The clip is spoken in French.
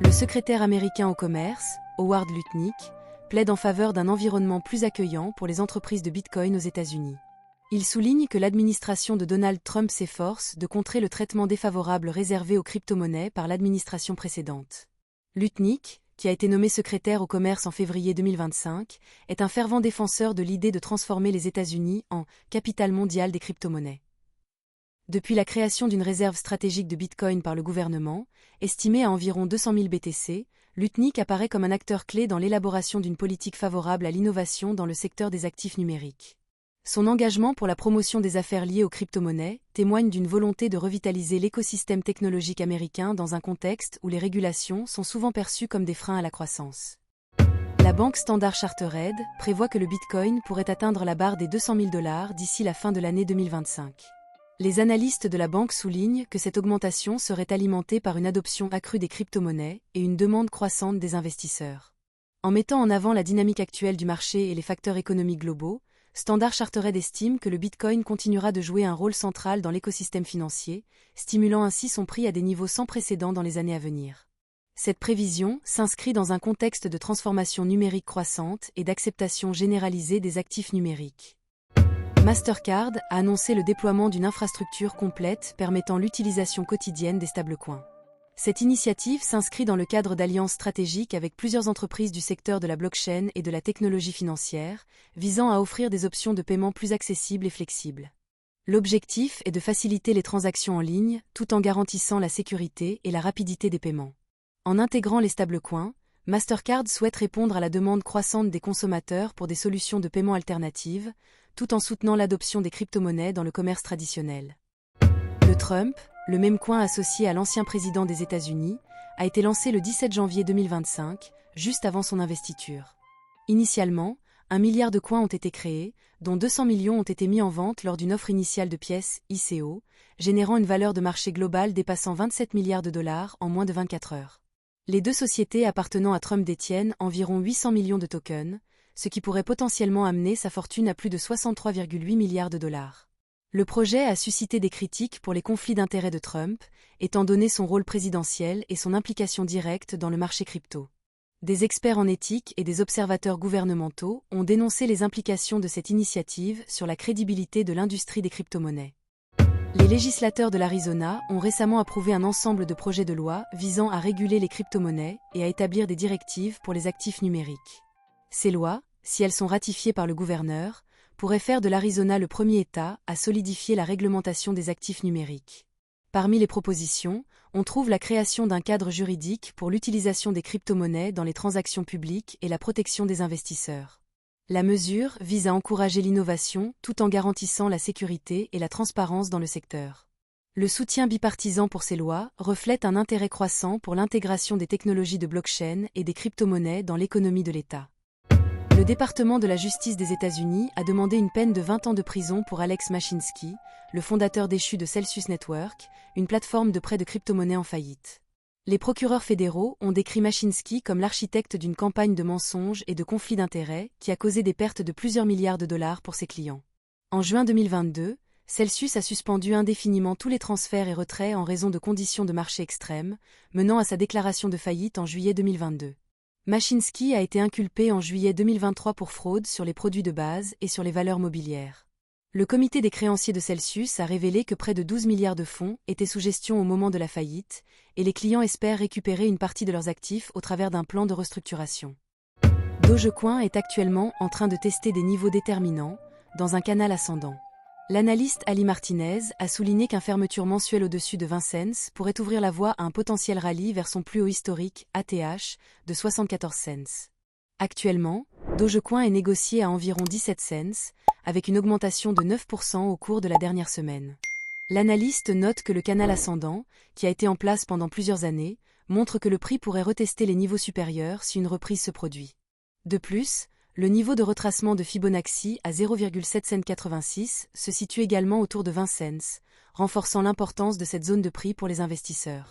Le secrétaire américain au commerce, Howard Lutnick, plaide en faveur d'un environnement plus accueillant pour les entreprises de Bitcoin aux États-Unis. Il souligne que l'administration de Donald Trump s'efforce de contrer le traitement défavorable réservé aux crypto-monnaies par l'administration précédente. Lutnick, qui a été nommé secrétaire au commerce en février 2025, est un fervent défenseur de l'idée de transformer les États-Unis en « capitale mondiale des crypto-monnaies ». Depuis la création d'une réserve stratégique de Bitcoin par le gouvernement, estimée à environ 200 000 BTC, Lutnick apparaît comme un acteur clé dans l'élaboration d'une politique favorable à l'innovation dans le secteur des actifs numériques. Son engagement pour la promotion des affaires liées aux crypto-monnaies témoigne d'une volonté de revitaliser l'écosystème technologique américain dans un contexte où les régulations sont souvent perçues comme des freins à la croissance. La banque Standard Chartered prévoit que le Bitcoin pourrait atteindre la barre des 200 000 $ d'ici la fin de l'année 2025. Les analystes de la banque soulignent que cette augmentation serait alimentée par une adoption accrue des crypto-monnaies et une demande croissante des investisseurs. En mettant en avant la dynamique actuelle du marché et les facteurs économiques globaux, Standard Chartered estime que le Bitcoin continuera de jouer un rôle central dans l'écosystème financier, stimulant ainsi son prix à des niveaux sans précédent dans les années à venir. Cette prévision s'inscrit dans un contexte de transformation numérique croissante et d'acceptation généralisée des actifs numériques. Mastercard a annoncé le déploiement d'une infrastructure complète permettant l'utilisation quotidienne des stablecoins. Cette initiative s'inscrit dans le cadre d'alliances stratégiques avec plusieurs entreprises du secteur de la blockchain et de la technologie financière, visant à offrir des options de paiement plus accessibles et flexibles. L'objectif est de faciliter les transactions en ligne, tout en garantissant la sécurité et la rapidité des paiements. En intégrant les stablecoins, Mastercard souhaite répondre à la demande croissante des consommateurs pour des solutions de paiement alternatives, tout en soutenant l'adoption des crypto-monnaies dans le commerce traditionnel. Le Trump, le même coin associé à l'ancien président des États-Unis, a été lancé le 17 janvier 2025, juste avant son investiture. Initialement, 1 milliard de coins ont été créés, dont 200 millions ont été mis en vente lors d'une offre initiale de pièces, ICO, générant une valeur de marché globale dépassant 27 milliards de $ en moins de 24 heures. Les deux sociétés appartenant à Trump détiennent environ 800 millions de tokens, ce qui pourrait potentiellement amener sa fortune à plus de 63,8 milliards de $. Le projet a suscité des critiques pour les conflits d'intérêts de Trump, étant donné son rôle présidentiel et son implication directe dans le marché crypto. Des experts en éthique et des observateurs gouvernementaux ont dénoncé les implications de cette initiative sur la crédibilité de l'industrie des crypto-monnaies. Les législateurs de l'Arizona ont récemment approuvé un ensemble de projets de loi visant à réguler les crypto-monnaies et à établir des directives pour les actifs numériques. Ces lois, si elles sont ratifiées par le gouverneur, pourrait faire de l'Arizona le premier État à solidifier la réglementation des actifs numériques. Parmi les propositions, on trouve la création d'un cadre juridique pour l'utilisation des crypto-monnaies dans les transactions publiques et la protection des investisseurs. La mesure vise à encourager l'innovation tout en garantissant la sécurité et la transparence dans le secteur. Le soutien bipartisan pour ces lois reflète un intérêt croissant pour l'intégration des technologies de blockchain et des crypto-monnaies dans l'économie de l'État. Le département de la justice des États-Unis a demandé une peine de 20 ans de prison pour Alex Mashinsky, le fondateur déchu de Celsius Network, une plateforme de prêt de crypto-monnaies en faillite. Les procureurs fédéraux ont décrit Mashinsky comme l'architecte d'une campagne de mensonges et de conflits d'intérêts qui a causé des pertes de plusieurs milliards de $ pour ses clients. En juin 2022, Celsius a suspendu indéfiniment tous les transferts et retraits en raison de conditions de marché extrêmes, menant à sa déclaration de faillite en juillet 2022. Mashinsky a été inculpé en juillet 2023 pour fraude sur les produits de base et sur les valeurs mobilières. Le comité des créanciers de Celsius a révélé que près de 12 milliards de fonds étaient sous gestion au moment de la faillite, et les clients espèrent récupérer une partie de leurs actifs au travers d'un plan de restructuration. Dogecoin est actuellement en train de tester des niveaux déterminants, dans un canal ascendant. L'analyste Ali Martinez a souligné qu'une fermeture mensuelle au-dessus de 20 cents pourrait ouvrir la voie à un potentiel rallye vers son plus haut historique, ATH, de 74 cents. Actuellement, Dogecoin est négocié à environ 17 cents, avec une augmentation de 9% au cours de la dernière semaine. L'analyste note que le canal ascendant, qui a été en place pendant plusieurs années, montre que le prix pourrait retester les niveaux supérieurs si une reprise se produit. De plus, le niveau de retracement de Fibonacci à 0,786 se situe également autour de 20 cents, renforçant l'importance de cette zone de prix pour les investisseurs.